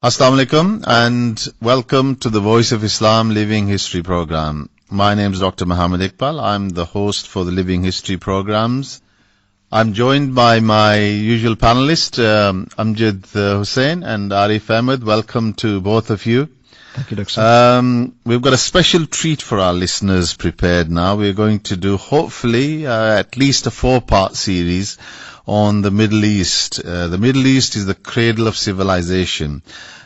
Assalamu alaikum and welcome to the Voice of Islam Living History program. My name is Dr. Mohammed Iqbal. I'm the host for the Living History programs. I'm joined by my usual panelists, Amjad, Hussain and Arif, Ahmad. Welcome to both of you. Thank you, Dr. We've got a special treat for our listeners prepared now. We're going to do, hopefully, at least a 4-part series on the Middle East. The Middle East is the cradle of civilization.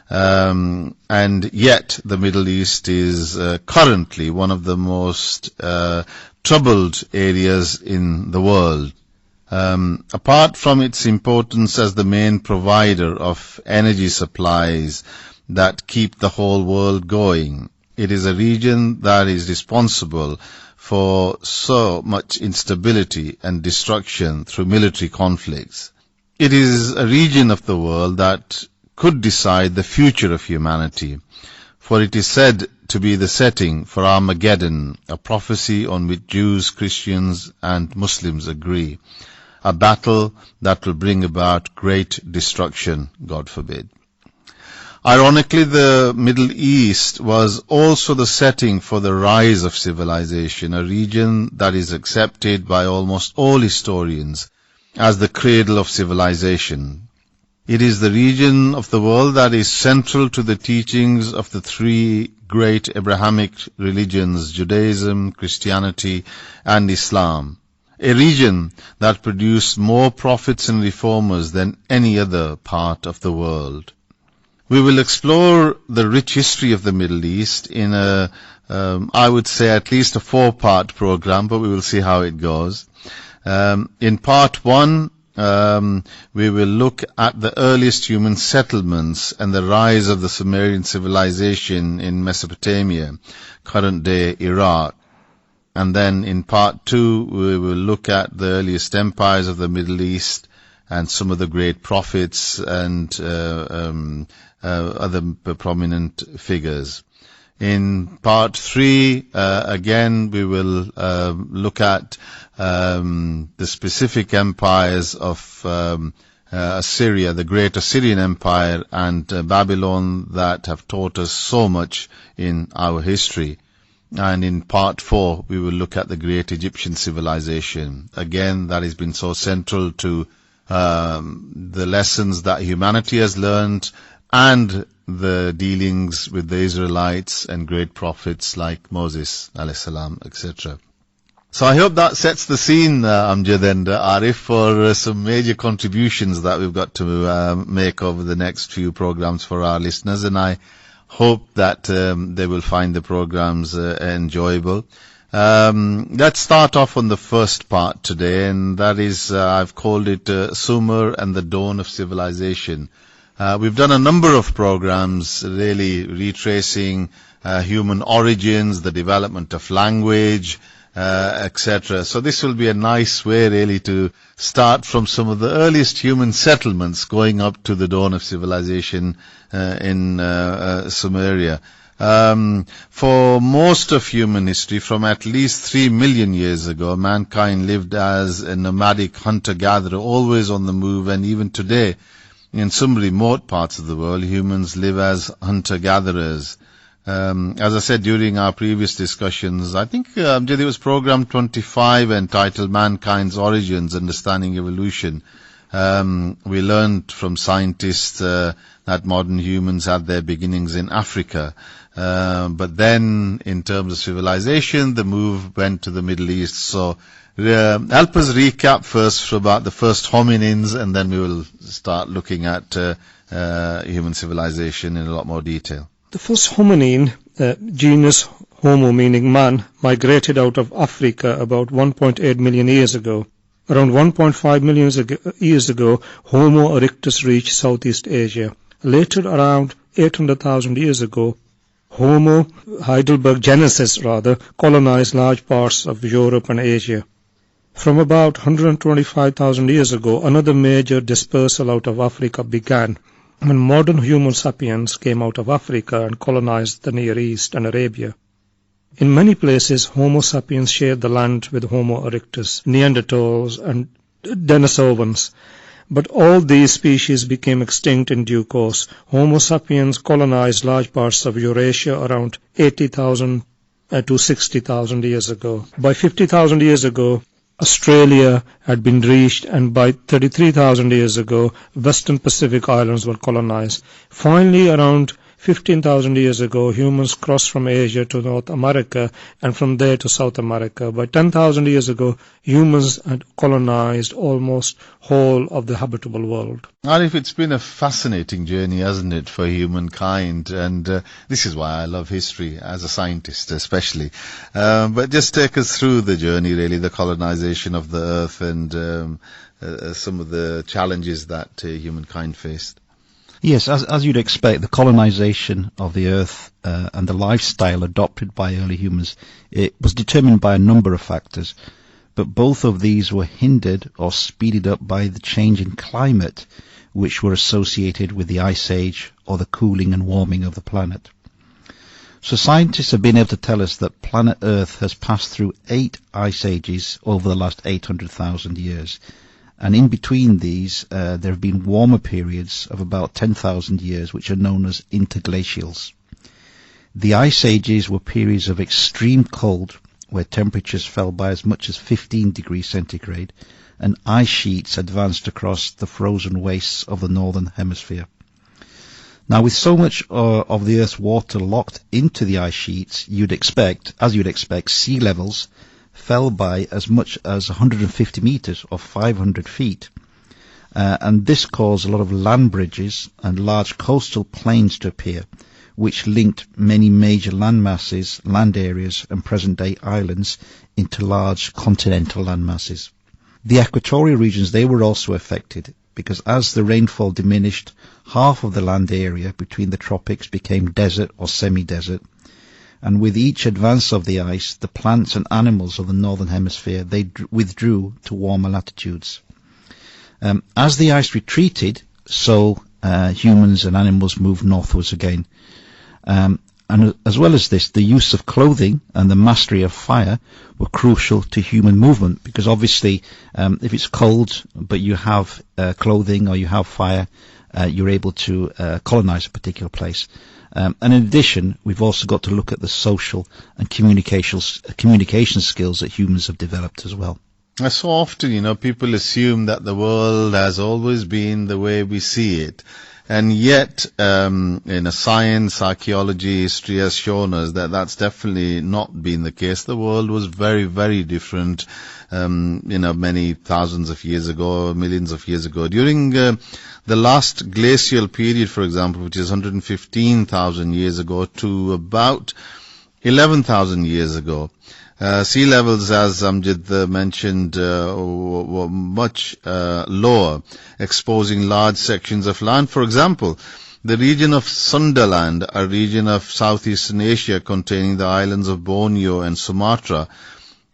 And yet the Middle East is currently one of the most troubled areas in the world. Apart from its importance as the main provider of energy supplies that keep the whole world going, it is a region that is responsible for so much instability and destruction through military conflicts. It is a region of the world that could decide the future of humanity, for it is said to be the setting for Armageddon, a prophecy on which Jews, Christians and Muslims agree, a battle that will bring about great destruction, God forbid. Ironically, the Middle East was also the setting for the rise of civilization, a region that is accepted by almost all historians as the cradle of civilization. It is the region of the world that is central to the teachings of the 3 great Abrahamic religions, Judaism, Christianity and Islam. A region that produced more prophets and reformers than any other part of the world. We will explore the rich history of the Middle East in I would say at least a 4-part program, but we will see how it goes. In part 1, we will look at the earliest human settlements and the rise of the Sumerian civilization in Mesopotamia, current-day Iraq. And then in part 2, we will look at the earliest empires of the Middle East and some of the great prophets and other prominent figures. In part 3, again, we will look at the specific empires of Assyria, the great Assyrian Empire, and Babylon that have taught us so much in our history. And in part 4, we will look at the great Egyptian civilization. Again, that has been so central to the lessons that humanity has learned and the dealings with the Israelites and great prophets like Moses, alayhi salam, etc. So I hope that sets the scene, Amjad and Arif, for some major contributions that we've got to make over the next few programs for our listeners, and I hope that they will find the programs enjoyable. Let's start off on the first part today, and that is, I've called it Sumer and the Dawn of Civilization. We've done a number of programs really retracing human origins, the development of language, etc. So this will be a nice way really to start from some of the earliest human settlements going up to the dawn of civilization in Sumeria. For most of human history, from at least 3 million years ago, mankind lived as a nomadic hunter-gatherer, always on the move, and even today, in some remote parts of the world, humans live as hunter-gatherers. As I said during our previous discussions, I think it was program 25 entitled Mankind's Origins, Understanding Evolution. We learned from scientists that modern humans had their beginnings in Africa. But then, in terms of civilization, the move went to the Middle East. So help us recap first about the first hominins, and then we will start looking at human civilization in a lot more detail. The first hominin, genus Homo meaning man, migrated out of Africa about 1.8 million years ago. Around 1.5 million years ago, Homo erectus reached Southeast Asia. Later, around 800,000 years ago, Homo heidelbergensis colonized large parts of Europe and Asia. From about 125,000 years ago, another major dispersal out of Africa began when modern Homo sapiens came out of Africa and colonized the Near East and Arabia. In many places, Homo sapiens shared the land with Homo erectus, Neanderthals and Denisovans. but all these species became extinct in due course. Homo sapiens colonized large parts of Eurasia around 80,000 to 60,000 years ago. By 50,000 years ago, Australia had been reached, and by 33,000 years ago, Western Pacific Islands were colonized. Finally, around 15,000 years ago, humans crossed from Asia to North America and from there to South America. By 10,000 years ago, humans had colonized almost whole of the habitable world. Arif, it's been a fascinating journey, hasn't it, for humankind? And this is why I love history, as a scientist especially. But just take us through the journey, really, the colonization of the earth and some of the challenges that humankind faced. Yes, as you'd expect, the colonization of the earth and the lifestyle adopted by early humans, it was determined by a number of factors, but both of these were hindered or speeded up by the change in climate which were associated with the Ice Age or the cooling and warming of the planet. So scientists have been able to tell us that planet Earth has passed through 8 ice ages over the last 800,000 years. And in between these, there have been warmer periods of about 10,000 years, which are known as interglacials. The ice ages were periods of extreme cold, where temperatures fell by as much as 15 degrees centigrade, and ice sheets advanced across the frozen wastes of the northern hemisphere. Now, with so much of the Earth's water locked into the ice sheets, as you'd expect, sea levels fell by as much as 150 meters or 500 feet. And this caused a lot of land bridges and large coastal plains to appear, which linked many major land masses, land areas and present-day islands into large continental land masses. The equatorial regions, they were also affected, because as the rainfall diminished, half of the land area between the tropics became desert or semi-desert. And with each advance of the ice, the plants and animals of the northern hemisphere, they withdrew to warmer latitudes. As the ice retreated, so humans and animals moved northwards again. And as well as this, the use of clothing and the mastery of fire were crucial to human movement, because obviously if it's cold but you have clothing or you have fire, you're able to colonize a particular place. And in addition, we've also got to look at the social and communication skills that humans have developed as well. So often, people assume that the world has always been the way we see it. And yet, science, archaeology, history has shown us that that's definitely not been the case. The world was very, very different, many thousands of years ago, millions of years ago. During the last glacial period, for example, which is 115,000 years ago to about 11,000 years ago, sea levels, as Amjad mentioned, were much lower, exposing large sections of land. For example, the region of Sundaland, a region of Southeastern Asia containing the islands of Borneo and Sumatra,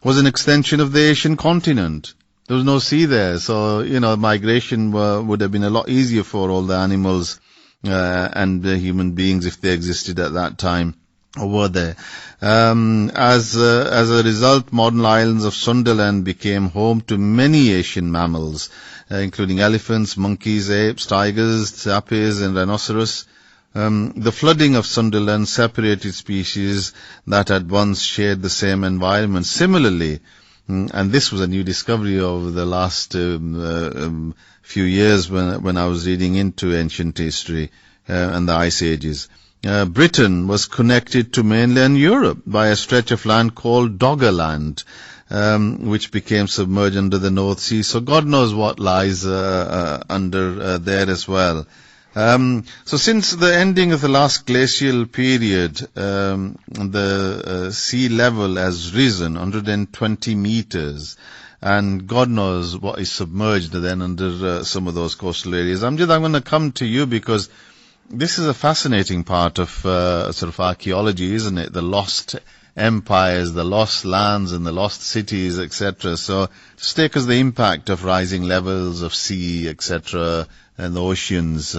was an extension of the Asian continent. There was no sea there, so, migration would have been a lot easier for all the animals and the human beings if they existed at that time or were there. As a result, modern islands of Sundaland became home to many Asian mammals, including elephants, monkeys, apes, tigers, tapirs and rhinoceros. The flooding of Sundaland separated species that had once shared the same environment. Similarly, and this was a new discovery over the last few years when I was reading into ancient history and the Ice Ages, Britain was connected to mainland Europe by a stretch of land called Doggerland, which became submerged under the North Sea. So God knows what lies under there as well. So since the ending of the last glacial period, the sea level has risen 120 meters, and God knows what is submerged then under some of those coastal areas. I'm going to come to you because this is a fascinating part of sort of archaeology, isn't it? The lost empires, the lost lands and the lost cities, etc. So just take us the impact of rising levels of sea, etc., and the oceans.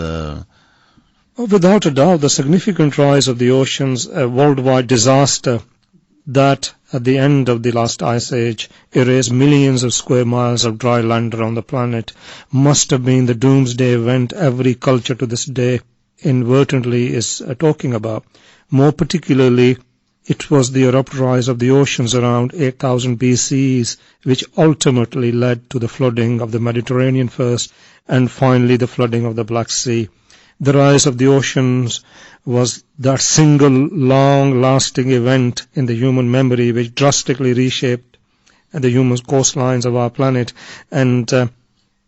Without a doubt, the significant rise of the oceans, a worldwide disaster that at the end of the last ice age erased millions of square miles of dry land around the planet, must have been the doomsday event every culture to this day inadvertently is talking about. More particularly, it was the abrupt rise of the oceans around 8000 BCs, which ultimately led to the flooding of the Mediterranean first, and finally the flooding of the Black Sea. The rise of the oceans was that single long-lasting event in the human memory which drastically reshaped the human coastlines of our planet, and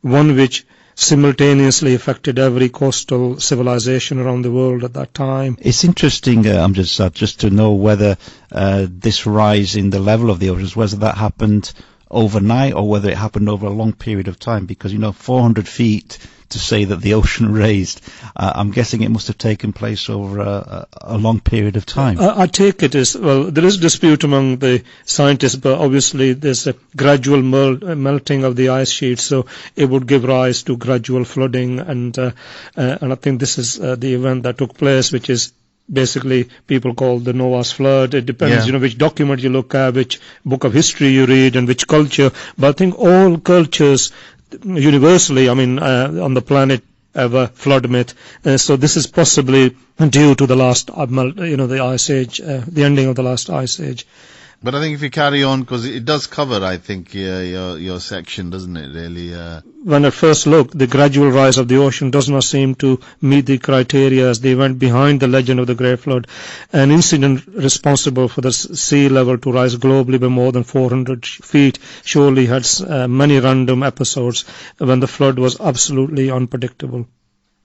one which simultaneously affected every coastal civilization around the world at that time. It's interesting, Amjad, just to know whether this rise in the level of the oceans, whether that happened overnight or whether it happened over a long period of time, because, 400 feet to say that the ocean raised, I'm guessing it must have taken place over a long period of time. I take it as, well, there is dispute among the scientists, but obviously there's a gradual melting of the ice sheet, so it would give rise to gradual flooding, and I think this is the event that took place, which is basically people call the Noah's flood. It depends, which document you look at, which book of history you read, and which culture. But I think all cultures universally, on the planet, have a flood myth. So this is possibly due to the last, the ice age, the ending of the last ice age. But I think if you carry on, because it does cover, I think, your section, doesn't it, really? When at first look, the gradual rise of the ocean does not seem to meet the criteria as the event behind the legend of the Great Flood, an incident responsible for the sea level to rise globally by more than 400 feet, surely had many random episodes when the flood was absolutely unpredictable.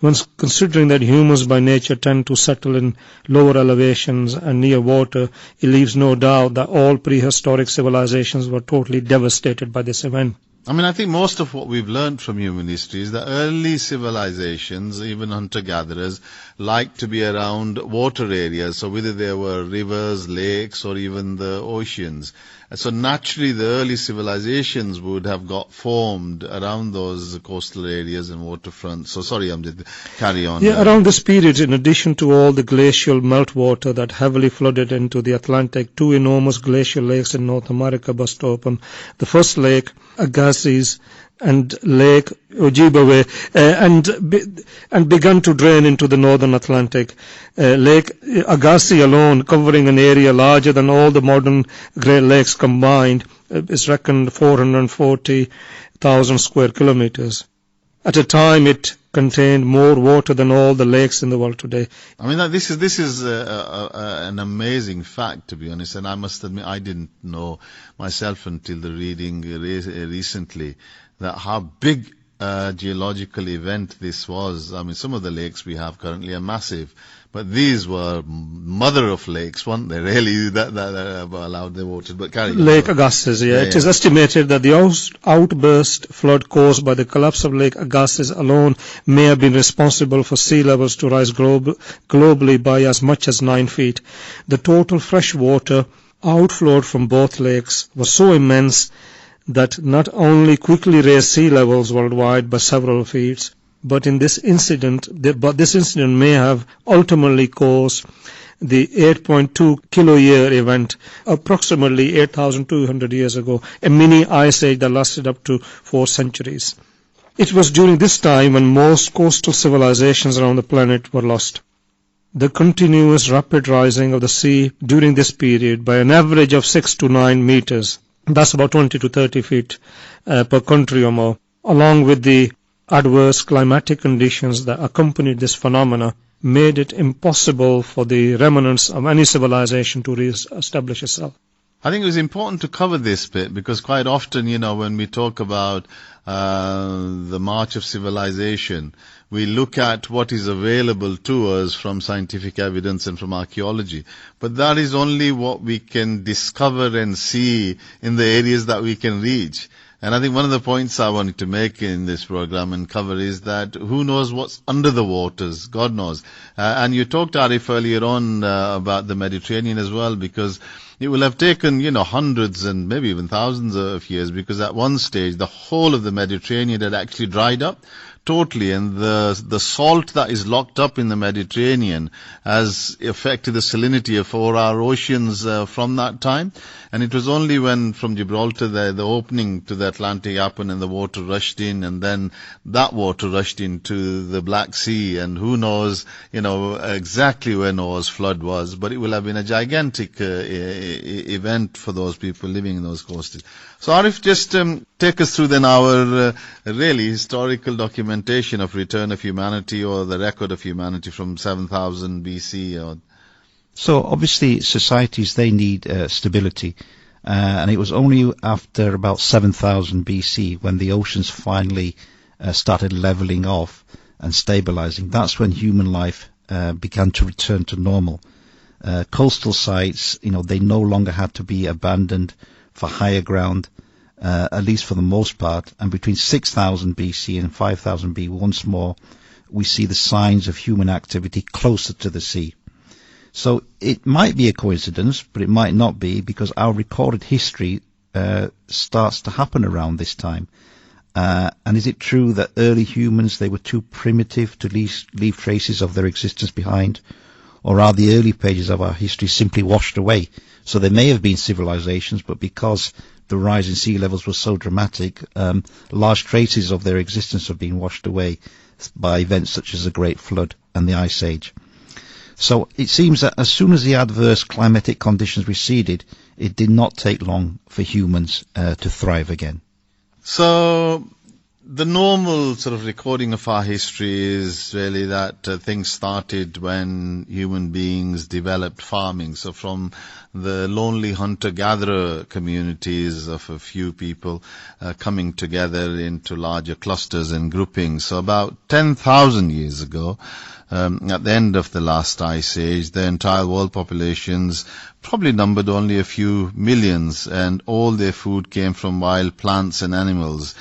When considering that humans by nature tend to settle in lower elevations and near water, it leaves no doubt that all prehistoric civilizations were totally devastated by this event. I think most of what we've learned from human history is that early civilizations, even hunter-gatherers, liked to be around water areas, so whether they were rivers, lakes, or even the oceans. So naturally the early civilizations would have got formed around those coastal areas and waterfronts. So sorry, I'm just carry on. Yeah, around this period, in addition to all the glacial meltwater that heavily flooded into the Atlantic, two enormous glacial lakes in North America burst open. The first lake, Agassiz, and Lake Ojibwe, and began to drain into the northern Atlantic. Lake Agassiz alone, covering an area larger than all the modern Great Lakes combined, is reckoned 440,000 square kilometers. At a time, it contained more water than all the lakes in the world today. This is an amazing fact, to be honest, and I must admit I didn't know myself until the reading recently that how big a geological event this was. Some of the lakes we have currently are massive, but these were mother of lakes, weren't they, really, that allowed the water. But carry on. Lake Agassiz, It is estimated that the outburst flood caused by the collapse of Lake Agassiz alone may have been responsible for sea levels to rise globally by as much as 9 feet. The total fresh water outflowed from both lakes was so immense that not only quickly raised sea levels worldwide by several feet, but this incident may have ultimately caused the 8.2 kiloyear event, approximately 8,200 years ago, a mini ice age that lasted up to 4 centuries. It was during this time when most coastal civilizations around the planet were lost. The continuous rapid rising of the sea during this period by an average of 6 to 9 meters, that's about 20 to 30 feet per country or more, along with the adverse climatic conditions that accompanied this phenomena, made it impossible for the remnants of any civilization to re-establish itself. I think it was important to cover this bit because quite often, when we talk about the march of civilization, we look at what is available to us from scientific evidence and from archaeology. But that is only what we can discover and see in the areas that we can reach. And I think one of the points I wanted to make in this program and cover is that who knows what's under the waters? God knows. And you talked, Arif, earlier on about the Mediterranean as well, because it will have taken, hundreds and maybe even thousands of years, because at one stage the whole of the Mediterranean had actually dried up totally, and the salt that is locked up in the Mediterranean has affected the salinity of all our oceans from that time. And it was only when from Gibraltar the opening to the Atlantic happened and the water rushed in, and then that water rushed into the Black Sea, and who knows, exactly where Noah's flood was, but it will have been a gigantic event for those people living in those coasts. So Arif, just take us through then our really historical documentation of return of humanity, or the record of humanity from 7000 BC. So obviously societies, they need stability, and it was only after about 7000 BC when the oceans finally started leveling off and stabilizing. That's when human life began to return to normal. Coastal sites, they no longer had to be abandoned for higher ground, at least for the most part. And between 6000 BC and 5000 BC, once more, we see the signs of human activity closer to the sea. So it might be a coincidence, but it might not be, because our recorded history starts to happen around this time. And is it true that early humans, they were too primitive to leave traces of their existence behind? Or are the early pages of our history simply washed away? So there may have been civilizations, but because the rise in sea levels was so dramatic, large traces of their existence have been washed away by events such as the Great Flood and the Ice Age. So it seems that as soon as the adverse climatic conditions receded, it did not take long for humans to thrive again. So the normal sort of recording of our history is really that things started when human beings developed farming. So from the lonely hunter-gatherer communities of a few people coming together into larger clusters and groupings. So about 10,000 years ago, at the end of the last ice age, the entire world populations probably numbered only a few millions, and all their food came from wild plants and animals.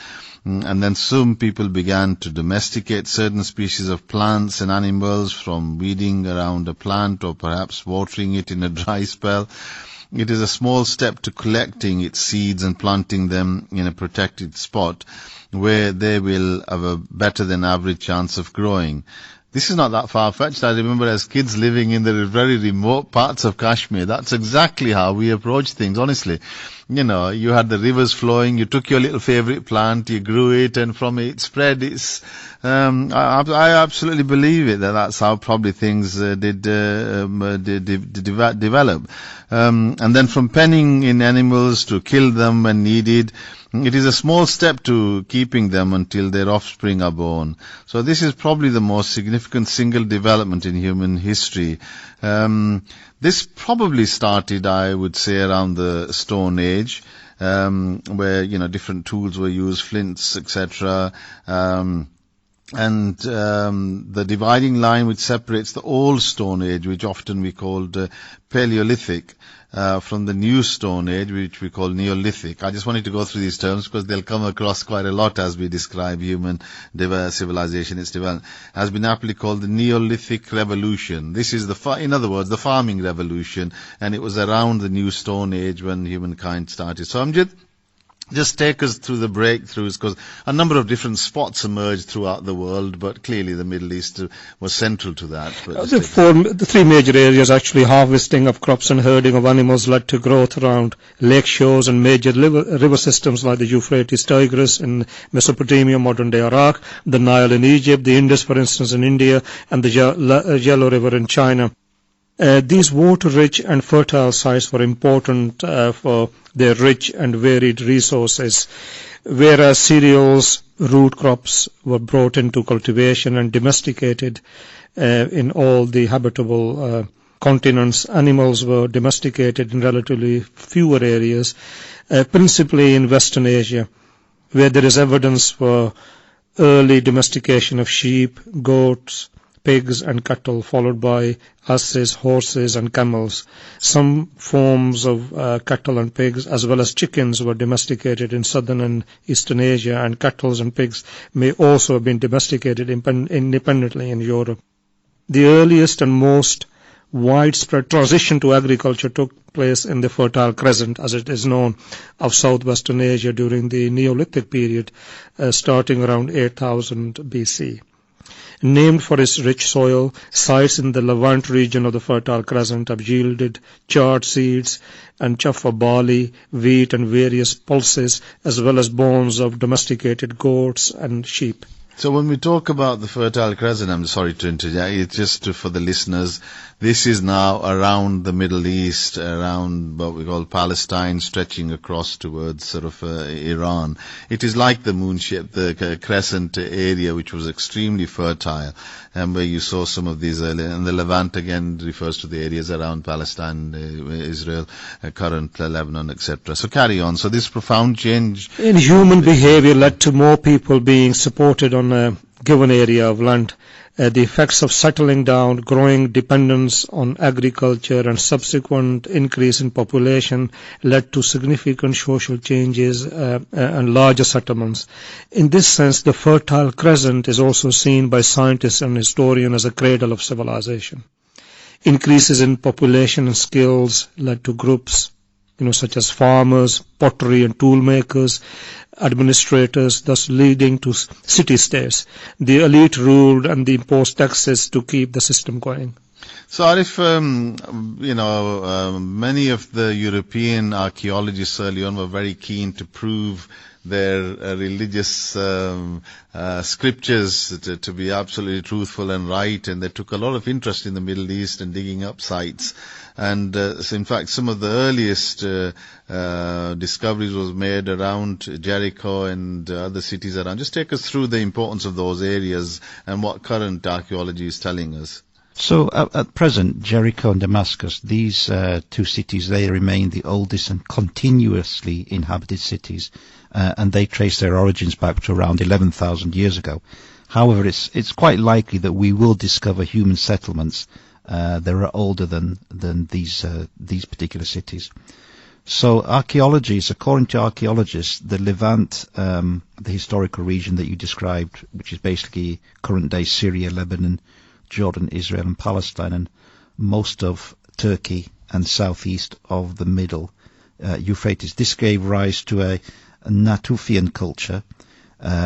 And then soon people began to domesticate certain species of plants and animals, from weeding around a plant or perhaps watering it in a dry spell. It is a small step to collecting its seeds and planting them in a protected spot where they will have a better than average chance of growing. This is not that far-fetched. I remember as kids living in the very remote parts of Kashmir, that's exactly how we approached things, honestly. You had the rivers flowing, you took your little favorite plant, you grew it, and from it spread. I absolutely believe it, that's how probably things did develop. And then from penning in animals to kill them when needed, it is a small step to keeping them until their offspring are born. So this is probably the most significant single development in human history. This probably started, I would say, around the Stone Age, where, different tools were used, flints, etc., and the dividing line which separates the old Stone Age, which often we called Paleolithic, from the new Stone Age, which we call Neolithic. I just wanted to go through these terms because they'll come across quite a lot as we describe human civilization, its development. Has been aptly called the Neolithic Revolution. This is in other words, the farming revolution, and it was around the new Stone Age when humankind started. So Amjad, just take us through the breakthroughs, because a number of different spots emerged throughout the world, but clearly the Middle East was central to that. The three major areas, actually, harvesting of crops and herding of animals, led to growth around lake shores and major river systems like the Euphrates, Tigris in Mesopotamia, modern-day Iraq, the Nile in Egypt, the Indus, for instance, in India, and the Yellow River in China. These water-rich and fertile sites were important for their rich and varied resources, whereas cereals, root crops were brought into cultivation and domesticated in all the habitable continents. Animals were domesticated in relatively fewer areas, principally in Western Asia, where there is evidence for early domestication of sheep, goats, pigs and cattle, followed by asses, horses and camels. Some forms of cattle and pigs, as well as chickens, were domesticated in southern and eastern Asia, and cattle and pigs may also have been domesticated independently in Europe. The earliest and most widespread transition to agriculture took place in the Fertile Crescent, as it is known, of southwestern Asia during the Neolithic period, starting around 8000 BC. Named for its rich soil, sites in the Levant region of the Fertile Crescent have yielded charred seeds and chaff of barley, wheat and various pulses, as well as bones of domesticated goats and sheep. So when we talk about the Fertile Crescent, I'm sorry to interject, it's just for the listeners, this is now around the Middle East, around what we call Palestine, stretching across towards sort of Iran. It is like the moon shape, the crescent area, which was extremely fertile, and where you saw some of these earlier. And the Levant again refers to the areas around Palestine, Israel, current Lebanon, etc. So carry on. So this profound change in human behavior led to more people being supported on a given area of land. The effects of settling down, growing dependence on agriculture and subsequent increase in population led to significant social changes and larger settlements. In this sense, the Fertile Crescent is also seen by scientists and historians as a cradle of civilization. Increases in population and skills led to groups, such as farmers, pottery and tool makers, administrators, thus leading to city-states. The elite ruled and they imposed taxes to keep the system going. So Arif, many of the European archaeologists early on were very keen to prove their religious scriptures to be absolutely truthful and right, and they took a lot of interest in the Middle East and digging up sites. And so in fact, some of the earliest discoveries was made around Jericho and other cities around. Just take us through the importance of those areas and what current archaeology is telling us. So at present, Jericho and Damascus, these two cities, they remain the oldest and continuously inhabited cities, and they trace their origins back to around 11,000 years ago. However, it's quite likely that we will discover human settlements that are older than these particular cities. So archaeologists, according to archaeologists, the Levant, the historical region that you described, which is basically current-day Syria, Lebanon, Jordan, Israel and Palestine, and most of Turkey and southeast of the middle Euphrates. This gave rise to a Natufian culture,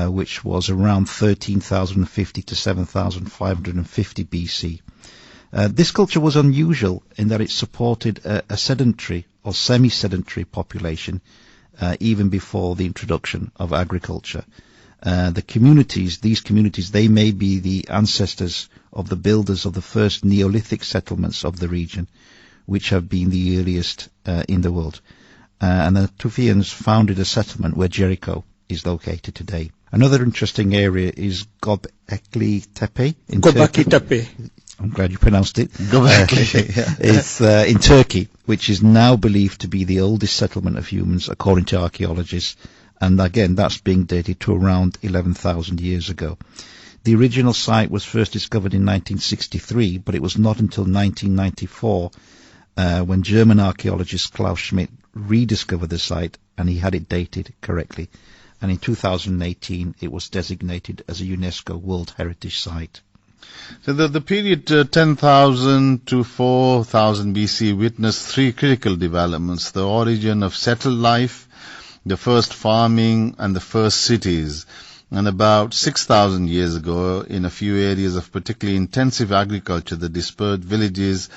which was around 13,050 to 7,550 BC. This culture was unusual in that it supported a sedentary or semi-sedentary population even before the introduction of agriculture. These communities, they may be the ancestors of the builders of the first Neolithic settlements of the region, which have been the earliest in the world. And the Tufians founded a settlement where Jericho is located today. Another interesting area is Göbekli Tepe in Göbekli Turkey. Tepe. I'm glad you pronounced it. Göbekli. It's in Turkey, which is now believed to be the oldest settlement of humans, according to archaeologists. And again, that's being dated to around 11,000 years ago. The original site was first discovered in 1963, but it was not until 1994 when German archaeologist Klaus Schmidt rediscovered the site, and he had it dated correctly. And in 2018, it was designated as a UNESCO World Heritage Site. So the period 10,000 to 4,000 BC witnessed three critical developments: the origin of settled life, the first farming, and the first cities. And about 6,000 years ago, in a few areas of particularly intensive agriculture, the dispersed villages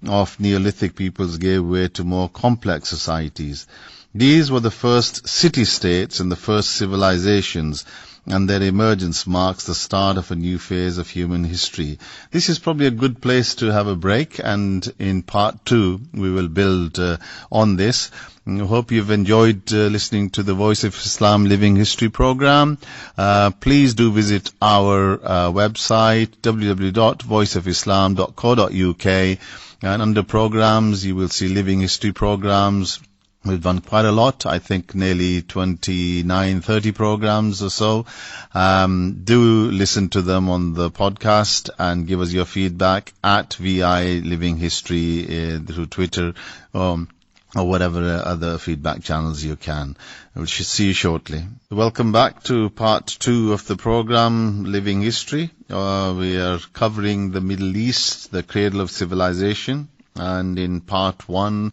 of Neolithic peoples gave way to more complex societies. These were the first city-states and the first civilizations, and their emergence marks the start of a new phase of human history. This is probably a good place to have a break, and in part 2 we will build on this. I hope you've enjoyed listening to the Voice of Islam Living History program. Please do visit our website www.voiceofislam.co.uk, and under programs you will see Living History programs. We've done quite a lot, I think nearly 29, 30 programs or so. Do listen to them on the podcast and give us your feedback at VI Living History through Twitter. or whatever other feedback channels you can. We should see you shortly. Welcome back to part 2 of the program, Living History. We are covering the Middle East, the cradle of civilization. And in part 1,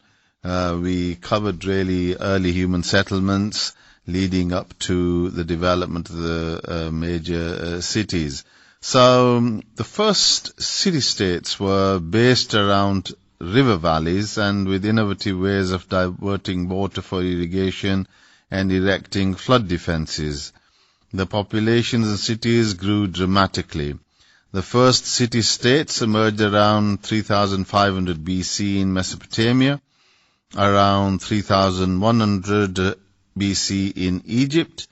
we covered really early human settlements leading up to the development of the major cities. So the first city-states were based around river valleys and with innovative ways of diverting water for irrigation and erecting flood defenses. The populations in cities grew dramatically. The first city-states emerged around 3500 BC in Mesopotamia, around 3100 BC in Egypt,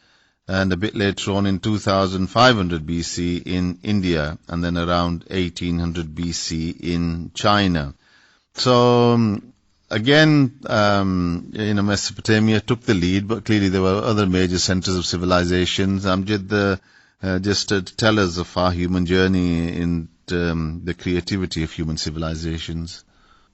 and a bit later on in 2500 BC in India, and then around 1800 BC in China. So, again, Mesopotamia took the lead, but clearly there were other major centers of civilizations. Amjad, just to tell us of our human journey in the creativity of human civilizations.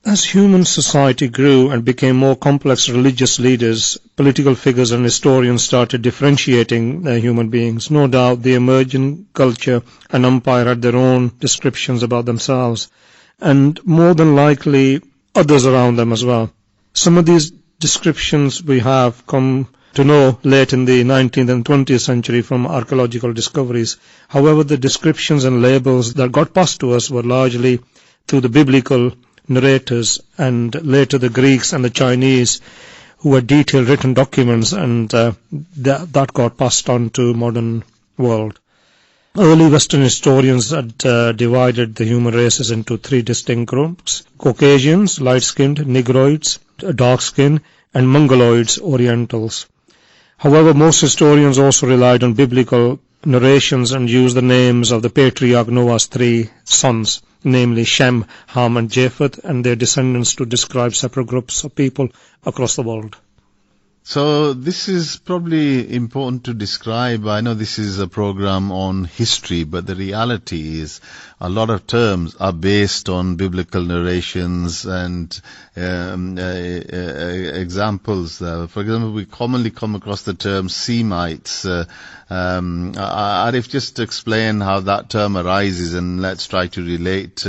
As human society grew and became more complex, religious leaders, political figures and historians started differentiating human beings. No doubt the emerging culture and empire had their own descriptions about themselves, and more than likely others around them as well. Some of these descriptions we have come to know late in the 19th and 20th century from archaeological discoveries. However, the descriptions and labels that got passed to us were largely through the biblical narrators and later the Greeks and the Chinese, who had detailed written documents, and that got passed on to modern world. Early Western historians had divided the human races into 3 distinct groups: Caucasians, light-skinned, Negroids, dark-skinned, and Mongoloids, Orientals. However, most historians also relied on biblical narrations and used the names of the patriarch Noah's 3 sons, namely Shem, Ham, and Japheth, and their descendants to describe separate groups of people across the world. So this is probably important to describe. I know this is a program on history, but the reality is a lot of terms are based on biblical narrations and examples. For example, we commonly come across the term Semites. Arif, just explain how that term arises, and let's try to relate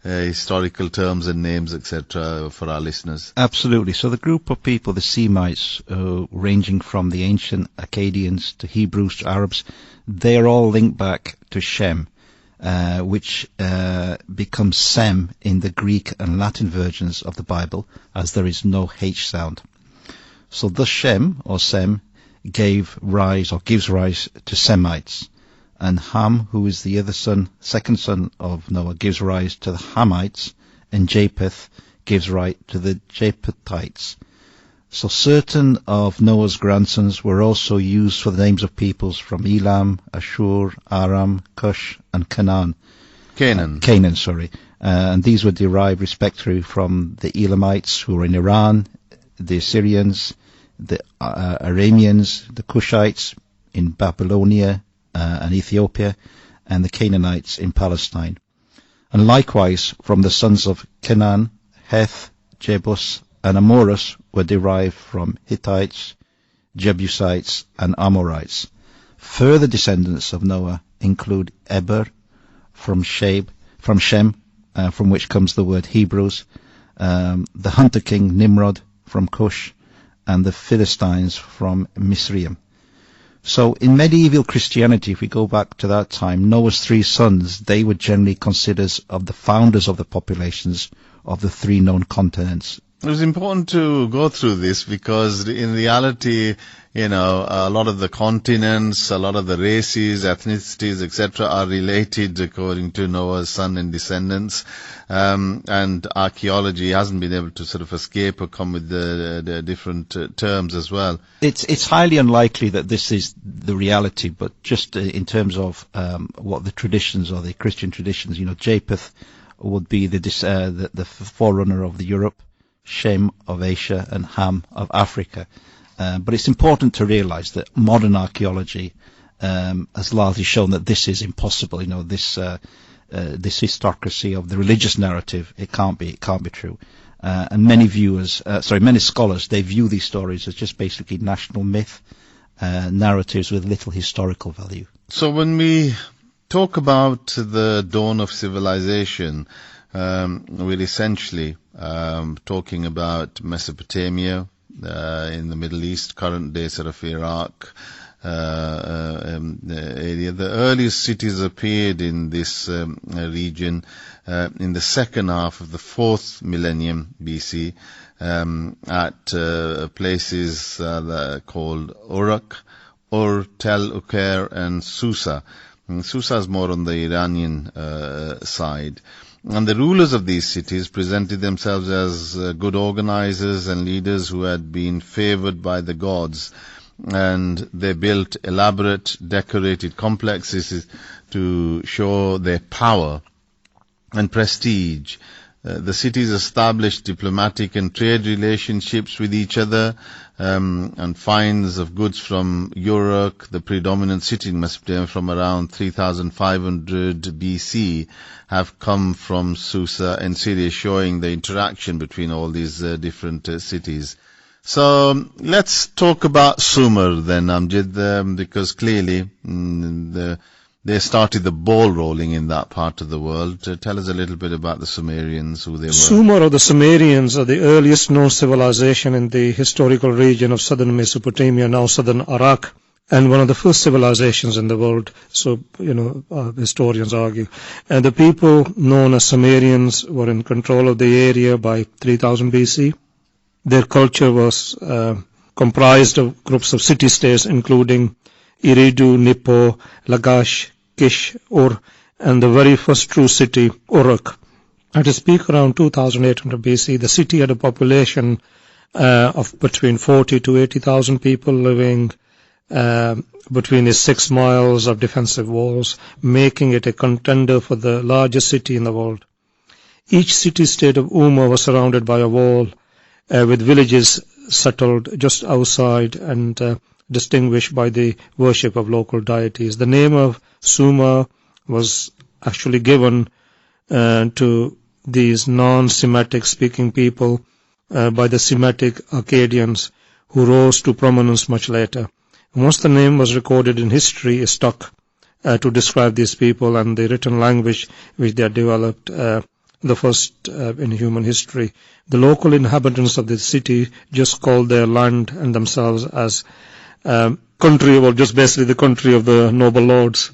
historical terms and names, etc., for our listeners. Absolutely. So the group of people, the Semites, ranging from the ancient Akkadians to Hebrews to Arabs, they're all linked back to Shem, which becomes Sem in the Greek and Latin versions of the Bible, as there is no H sound. So thus Shem, or Sem, gives rise to Semites, and Ham, who is the other son, second son of Noah, gives rise to the Hamites, and Japheth gives rise to the Japhethites. So certain of Noah's grandsons were also used for the names of peoples from Elam, Ashur, Aram, Cush, and Canaan. And these were derived respectively from the Elamites, who were in Iran, the Assyrians, the Arameans, the Cushites in Babylonia and Ethiopia, and the Canaanites in Palestine. And likewise from the sons of Canaan, Heth, Jebus, and Amorus were derived from Hittites, Jebusites, and Amorites. Further descendants of Noah include Eber from Shem, from which comes the word Hebrews, the hunter king Nimrod from Cush, and the Philistines from Misraim. So in medieval Christianity, if we go back to that time, Noah's 3 sons, they were generally considered of the founders of the populations of the 3 known continents. It was important to go through this because in reality, a lot of the continents, a lot of the races, ethnicities, etc. are related according to Noah's son and descendants. And archaeology hasn't been able to sort of escape or come with the different terms as well. It's highly unlikely that this is the reality, but just in terms of what the traditions or the Christian traditions, Japheth would be the forerunner of the Europe, Shem of Asia, and Ham of Africa. But it's important to realize that modern archaeology has largely shown that this is impossible. This historicity of the religious narrative, it can't be true. And many many scholars, they view these stories as just basically national myth, narratives with little historical value. So when we talk about the dawn of civilization, we're essentially talking about Mesopotamia, in the Middle East, current day sort of Iraq area. The earliest cities appeared in this region in the second half of the 4th millennium BC at places called Uruk, Ur, Tel Uqair and Susa. And Susa is more on the Iranian side. And the rulers of these cities presented themselves as good organizers and leaders who had been favored by the gods. And they built elaborate, decorated complexes to show their power and prestige. The cities established diplomatic and trade relationships with each other, and finds of goods from Uruk, the predominant city in Mesopotamia, from around 3500 BC, have come from Susa and Syria, showing the interaction between all these different cities. So let's talk about Sumer then, Amjad, because clearly they started the ball rolling in that part of the world. Tell us a little bit about the Sumerians, who they were. Sumer or the Sumerians are the earliest known civilization in the historical region of southern Mesopotamia, now southern Iraq, and one of the first civilizations in the world, so, historians argue. And the people known as Sumerians were in control of the area by 3000 BC. Their culture was comprised of groups of city-states, including Eridu, Nippo, Lagash, Kish, Ur, and the very first true city, Uruk. At its peak around 2800 BC, the city had a population of between 40 to 80,000 people living between its 6 miles of defensive walls, making it a contender for the largest city in the world. Each city-state of Umma was surrounded by a wall, with villages settled just outside and distinguished by the worship of local deities. The name of Sumer was actually given to these non-Semitic speaking people by the Semitic Akkadians, who rose to prominence much later. Once the name was recorded in history, it stuck to describe these people and the written language which they had developed, the first in human history. The local inhabitants of the city just called their land and themselves as country, or just basically the country of the noble lords.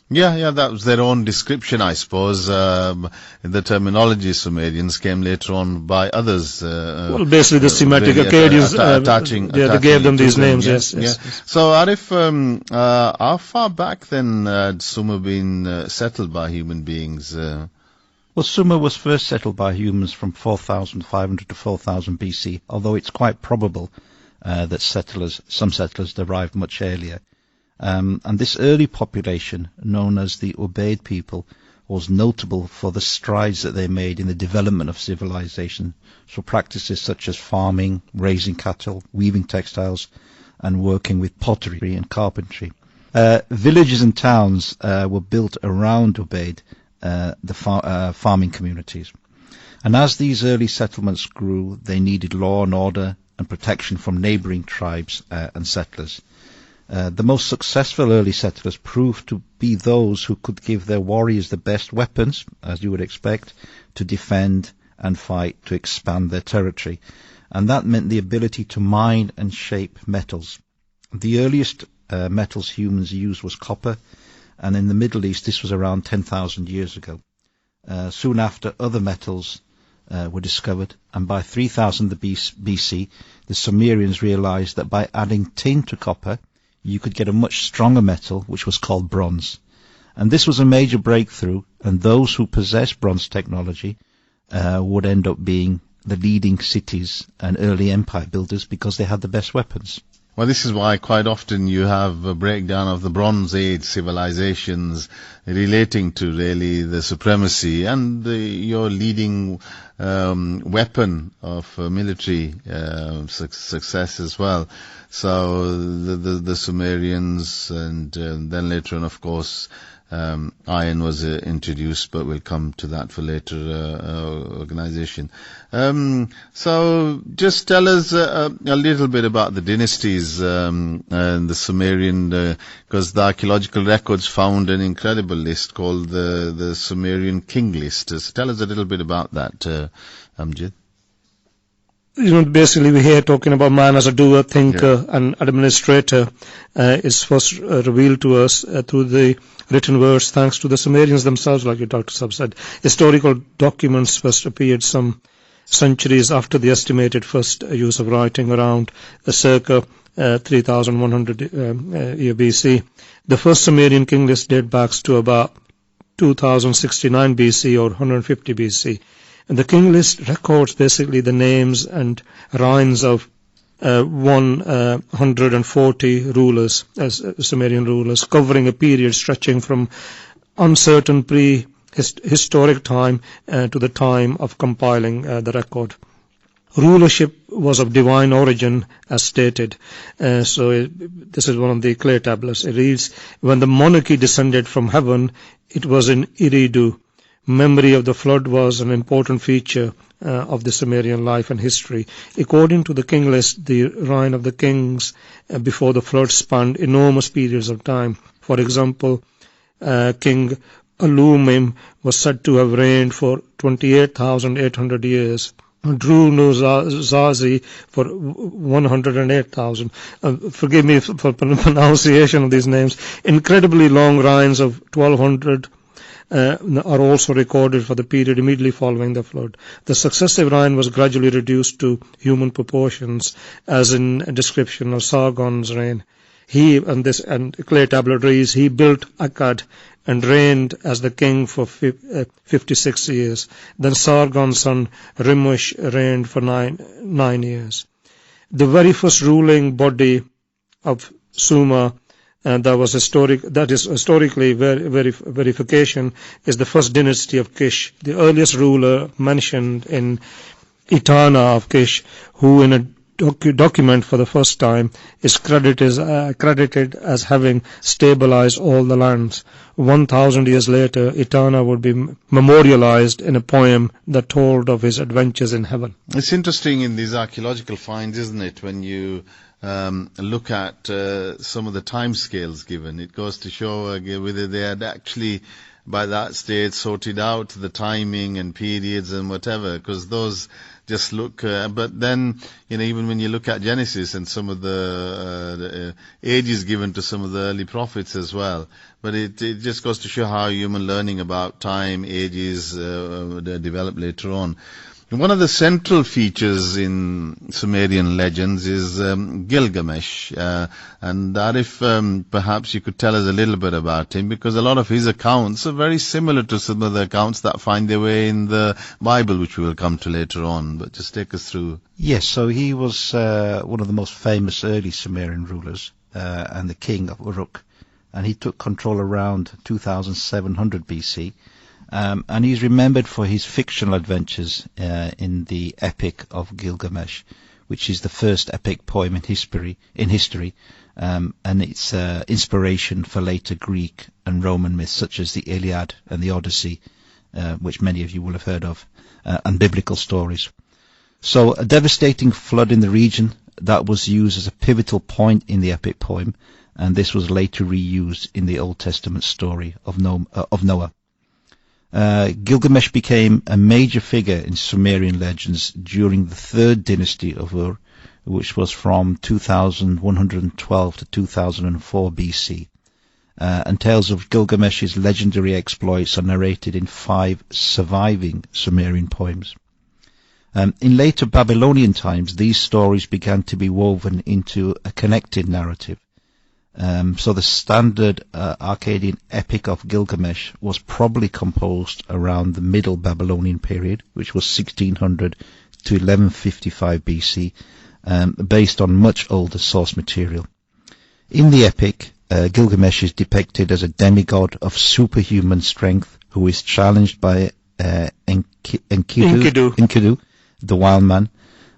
Yeah, that was their own description, I suppose. The terminology Sumerians came later on by others. Well, basically the Semitic Akkadians they gave them these names. Yes. So, Arif, how far back then had Sumer been settled by human beings? Well, Sumer was first settled by humans from 4500 to 4000 BC, although it's quite probable that some settlers derived much earlier. And this early population, known as the Ubaid people, was notable for the strides that they made in the development of civilization. So practices such as farming, raising cattle, weaving textiles, and working with pottery and carpentry. Villages and towns were built around Ubaid, the farming communities. And as these early settlements grew, they needed law and order and protection from neighboring tribes and settlers. The most successful early settlers proved to be those who could give their warriors the best weapons, as you would expect, to defend and fight to expand their territory. And that meant the ability to mine and shape metals. The earliest metals humans used was copper, and in the Middle East this was around 10,000 years ago. Soon after, other metals were discovered, and by 3000 BC, the Sumerians realized that by adding tin to copper, you could get a much stronger metal, which was called bronze. And this was a major breakthrough, and those who possessed bronze technology would end up being the leading cities and early empire builders because they had the best weapons. Well, this is why quite often you have a breakdown of the Bronze Age civilizations relating to really the supremacy and your leading weapon of military success as well. So the Sumerians and then later on, of course, iron was introduced, but we'll come to that for later organization. So just tell us a little bit about the dynasties and the Sumerian, because the archaeological records found an incredible list called the Sumerian king list. So tell us a little bit about that, Amjad. Basically we're here talking about man as a doer, thinker, and administrator. Is first revealed to us through the written words, thanks to the Sumerians themselves, like Dr. Sab said. Historical documents first appeared some centuries after the estimated first use of writing, around circa 3100 year BC. The first Sumerian king list dates back to about 2069 BC or 150 BC. And the king list records basically the names and reigns of 140 rulers, Sumerian rulers, covering a period stretching from uncertain prehistoric time to the time of compiling the record. Rulership was of divine origin, as stated. This is one of the clay tablets. It reads, when the monarchy descended from heaven, it was in Eridu. Memory of the flood was an important feature of the Sumerian life and history. According to the king list, the reign of the kings before the flood spanned enormous periods of time. For example, King Alumim was said to have reigned for 28,800 years. Drew Nuzazi for 108,000. Forgive me for pronunciation of these names. Incredibly long reigns of 1,200 are also recorded for the period immediately following the flood. The successive reign was gradually reduced to human proportions, as in a description of Sargon's reign. And clay tablet reads, he built Akkad and reigned as the king for 56 years. Then Sargon's son Rimush reigned for 9 years. The very first ruling body of Sumer, and that is historically verification, is the first dynasty of Kish. The earliest ruler mentioned in Etana of Kish, who in a document for the first time is credited as having stabilized all the lands. 1,000 years later, Etana would be memorialized in a poem that told of his adventures in heaven. It's interesting in these archaeological finds, isn't it, when you look at some of the time scales given. It goes to show whether they had actually by that stage sorted out the timing and periods and whatever, because those just look, but then, even when you look at Genesis and some of the ages given to some of the early prophets as well, but it just goes to show how human learning about time, ages, develop later on. One of the central features in Sumerian legends is Gilgamesh, and Arif, perhaps you could tell us a little bit about him, because a lot of his accounts are very similar to some of the accounts that find their way in the Bible, which we will come to later on, but just take us through. Yes, so he was one of the most famous early Sumerian rulers, and the king of Uruk, and he took control around 2700 BC. And he's remembered for his fictional adventures in the Epic of Gilgamesh, which is the first epic poem in history, and it's inspiration for later Greek and Roman myths such as the Iliad and the Odyssey, which many of you will have heard of, and biblical stories. So a devastating flood in the region that was used as a pivotal point in the epic poem, and this was later reused in the Old Testament story of Noah. Gilgamesh became a major figure in Sumerian legends during the third dynasty of Ur, which was from 2112 to 2004 BC. And tales of Gilgamesh's legendary exploits are narrated in 5 surviving Sumerian poems. In later Babylonian times, these stories began to be woven into a connected narrative. So the standard Akkadian epic of Gilgamesh was probably composed around the Middle Babylonian period, which was 1600 to 1155 BC, based on much older source material. In the epic, Gilgamesh is depicted as a demigod of superhuman strength who is challenged by Enkidu, the wild man.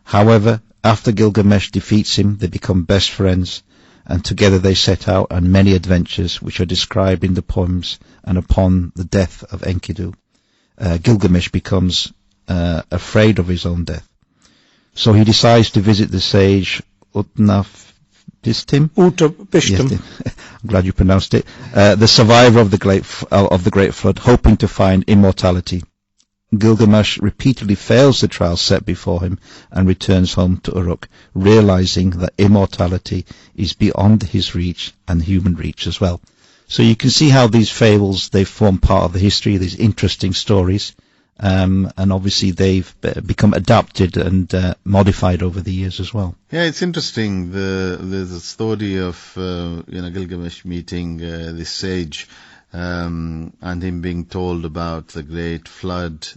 However, after Gilgamesh defeats him, they become best friends, and together they set out on many adventures which are described in the poems. And upon the death of Enkidu, Gilgamesh becomes afraid of his own death. So he decides to visit the sage Utnapishtim. Utnapishtim. Yes, I'm glad you pronounced it. The survivor of the great flood, hoping to find immortality. Gilgamesh repeatedly fails the trial set before him and returns home to Uruk, realizing that immortality is beyond his reach and human reach as well. So you can see how these fables, they form part of the history, these interesting stories, and obviously they've become adapted and modified over the years as well. Yeah, it's interesting. There's a story of Gilgamesh meeting this sage, and him being told about the great flood,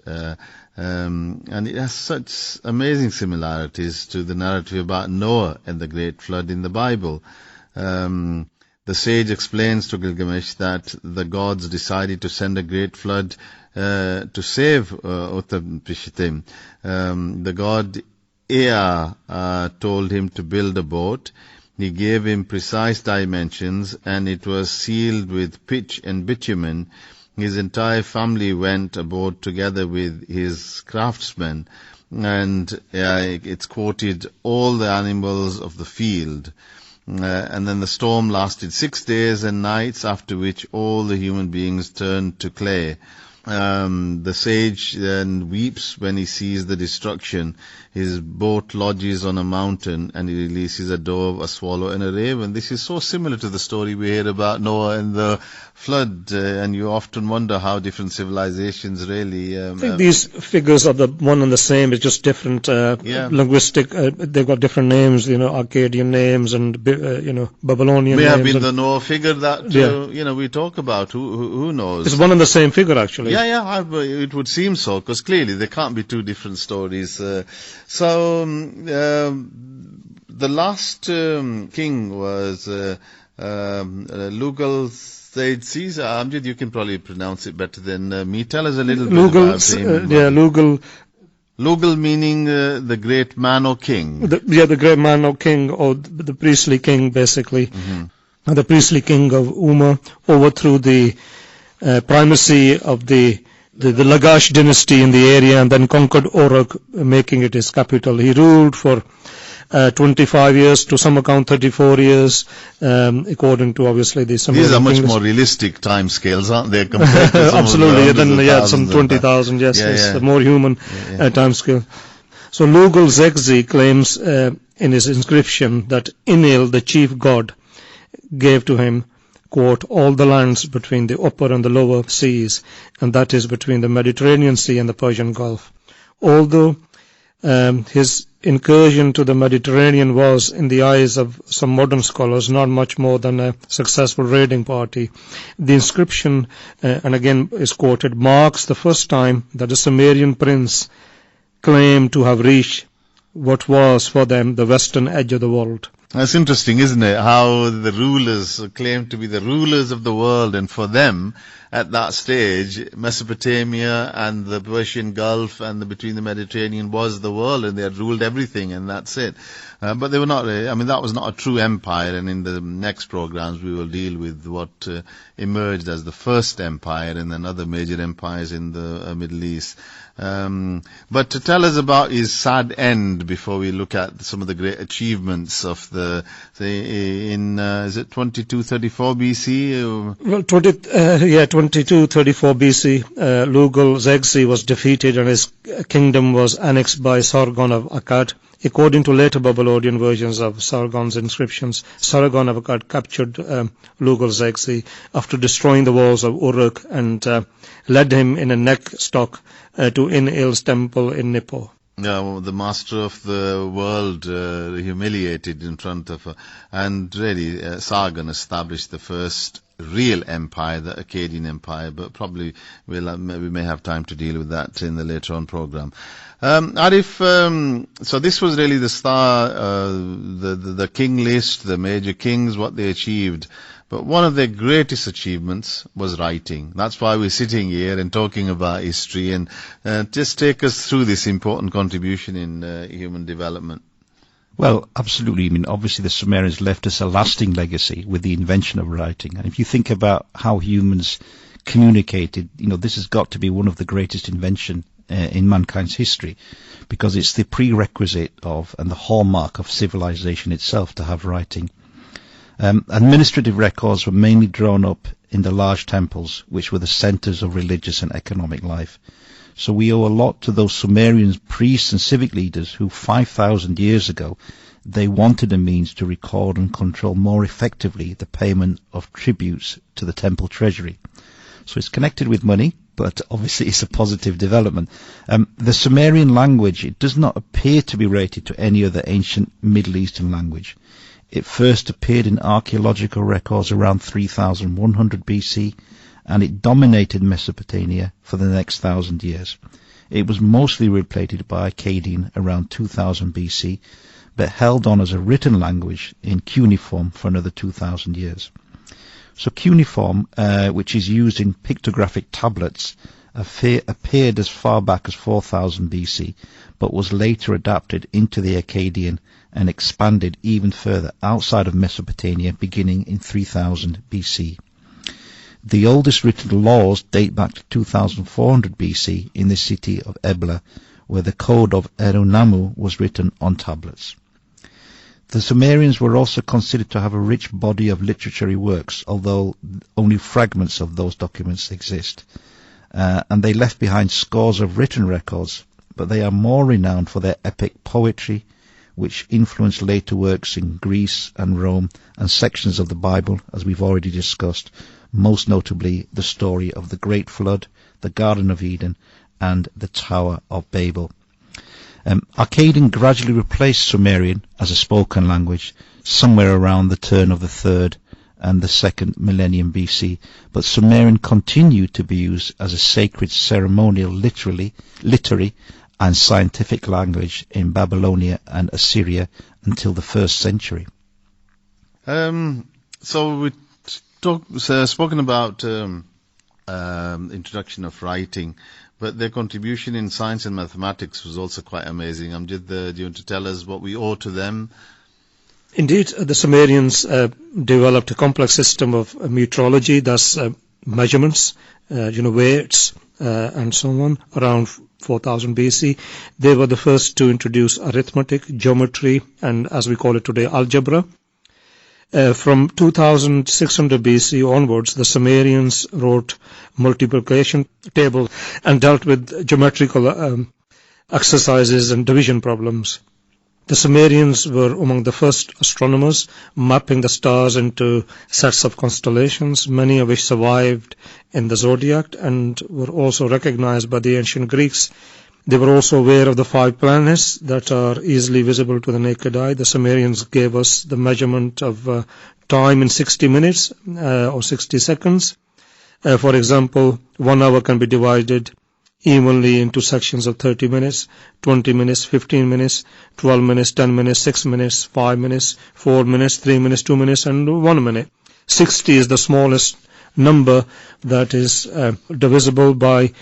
and it has such amazing similarities to the narrative about Noah and the great flood in the Bible. The sage explains to Gilgamesh that the gods decided to send a great flood to save Utnapishtim. The god Ea told him to build a boat. He gave him precise dimensions, and it was sealed with pitch and bitumen. His entire family went aboard together with his craftsmen, and it's quoted, all the animals of the field. And then the storm lasted 6 days and nights, after which all the human beings turned to clay. The sage then weeps when he sees the destruction. His boat lodges on a mountain, and he releases a dove, a swallow, and a raven. This is so similar to the story we hear about Noah and the flood, and you often wonder how different civilizations really... I think these figures are the one and the same, it's just different linguistic, they've got different names, Akkadian names and, Babylonian may names. Have been the Noah figure that, we talk about. Who knows? It's one and the same figure, actually. Yeah, it would seem so, because clearly there can't be two different stories. The last king was Lugal Said Caesar. Amjad, you can probably pronounce it better than me. Tell us a little bit about him. Lugal. Lugal meaning the great man or king. The great man or king, or the priestly king, basically. Mm-hmm. The priestly king of Umma overthrew the primacy of the Lagash dynasty in the area, and then conquered Uruk, making it his capital. He ruled for 25 years, to some account 34 years, according to obviously the Sumerian. These are much more realistic time scales, aren't they? Compared to some absolutely. Some 20,000. Yes, the more human time scale. So Lugal Zegzi claims in his inscription that Enlil, the chief god, gave to him, quote, all the lands between the upper and the lower seas, and that is between the Mediterranean Sea and the Persian Gulf. Although his incursion to the Mediterranean was, in the eyes of some modern scholars, not much more than a successful raiding party, the inscription, and again is quoted, marks the first time that a Sumerian prince claimed to have reached what was for them the western edge of the world. That's interesting, isn't it? How the rulers claim to be the rulers of the world, and for them, at that stage, Mesopotamia and the Persian Gulf and between the Mediterranean was the world, and they had ruled everything, and that's it. But they were not, that was not a true empire, and in the next programs we will deal with what emerged as the first empire and then other major empires in the Middle East. But to tell us about his sad end before we look at some of the great achievements of is it 2234 BC? Well, 2234 BC, Lugal Zegzi was defeated and his kingdom was annexed by Sargon of Akkad. According to later Babylonian versions of Sargon's inscriptions, Sargon of Akkad captured Lugal Zegzi after destroying the walls of Uruk and led him in a neck stock to Enlil's temple in Nippur. Yeah, the master of the world humiliated in front of her. And really, Sargon established the first real empire, the Akkadian Empire, but probably we may have time to deal with that in the later on program. Arif, so this was really the the king list, the major kings, what they achieved. But one of their greatest achievements was writing. That's why we're sitting here and talking about history, and just take us through this important contribution in human development. Well, absolutely. I mean, obviously the Sumerians left us a lasting legacy with the invention of writing. And if you think about how humans communicated, this has got to be one of the greatest inventions in mankind's history, because it's the prerequisite of and the hallmark of civilization itself to have writing. Administrative records were mainly drawn up in the large temples, which were the centers of religious and economic life. So we owe a lot to those Sumerian priests and civic leaders who 5,000 years ago, they wanted a means to record and control more effectively the payment of tributes to the temple treasury. So it's connected with money, but obviously it's a positive development. The Sumerian language, it does not appear to be related to any other ancient Middle Eastern language. It first appeared in archaeological records around 3100 BC, and it dominated Mesopotamia for the next 1,000 years. It was mostly replaced by Akkadian around 2000 BC, but held on as a written language in cuneiform for another 2,000 years. So cuneiform, which is used in pictographic tablets, appeared as far back as 4000 BC, but was later adapted into the Akkadian and expanded even further outside of Mesopotamia, beginning in 3000 BC. The oldest written laws date back to 2400 BC in the city of Ebla, where the Code of Erunamu was written on tablets. The Sumerians were also considered to have a rich body of literary works, although only fragments of those documents exist. And they left behind scores of written records, but they are more renowned for their epic poetry, which influenced later works in Greece and Rome and sections of the Bible, as we've already discussed, most notably the story of the Great Flood, the Garden of Eden, and the Tower of Babel. Akkadian gradually replaced Sumerian as a spoken language somewhere around the turn of the 3rd and the 2nd millennium BC, but Sumerian continued to be used as a sacred ceremonial literary and scientific language in Babylonia and Assyria until the 1st century. So we spoken about introduction of writing, but their contribution in science and mathematics was also quite amazing. Amjad, do you want to tell us what we owe to them? Indeed, the Sumerians developed a complex system of metrology, thus measurements, weights, and so on, around 4000 BC. They were the first to introduce arithmetic, geometry, and as we call it today, algebra. From 2600 BC onwards, the Sumerians wrote multiplication tables and dealt with geometrical exercises and division problems. The Sumerians were among the first astronomers, mapping the stars into sets of constellations, many of which survived in the zodiac and were also recognized by the ancient Greeks. They were also aware of the 5 planets that are easily visible to the naked eye. The Sumerians gave us the measurement of time in 60 minutes or 60 seconds. For example, 1 hour can be divided evenly into sections of 30 minutes, 20 minutes, 15 minutes, 12 minutes, 10 minutes, 6 minutes, 5 minutes, 4 minutes, 3 minutes, 2 minutes, and 1 minute. 60 is the smallest number that is divisible by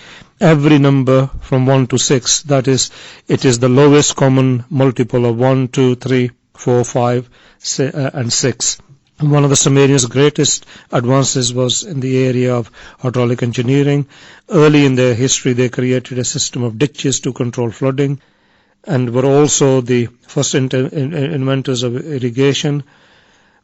every number from 1 to 6. That is, it is the lowest common multiple of 1, 2, 3, 4, 5, and 6. And one of the Sumerians' greatest advances was in the area of hydraulic engineering. Early in their history, they created a system of ditches to control flooding and were also the first inventors of irrigation,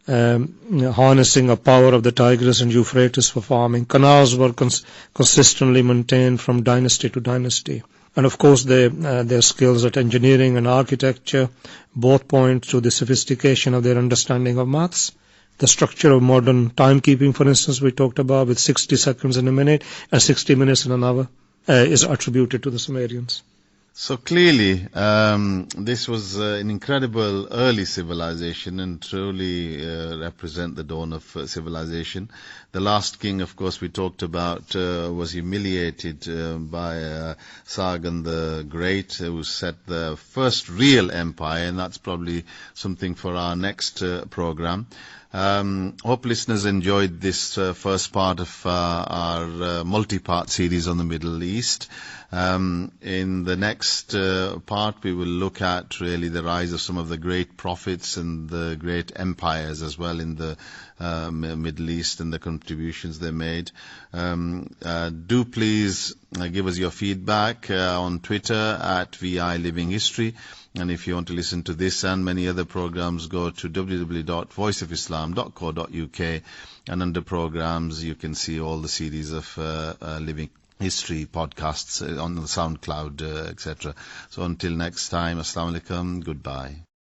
harnessing the power of the Tigris and Euphrates for farming. Canals were consistently maintained from dynasty to dynasty. And of course, their skills at engineering and architecture both point to the sophistication of their understanding of maths. The structure of modern timekeeping, for instance, we talked about with 60 seconds in a minute and 60 minutes in an hour, is attributed to the Sumerians. So clearly, this was an incredible early civilization and truly represent the dawn of civilization. The last king, of course, we talked about was humiliated by Sargon the Great, who set the first real empire, and that's probably something for our next program. Hope listeners enjoyed this first part of our multi-part series on the Middle East. In the next part, we will look at really the rise of some of the great prophets and the great empires as well in the Middle East and the contributions they made. Do please give us your feedback on Twitter at VI Living History. And if you want to listen to this and many other programs, go to www.voiceofislam.co.uk, and under programs you can see all the series of Living History podcasts on the SoundCloud, etc. So until next time, Assalamu alaikum, goodbye.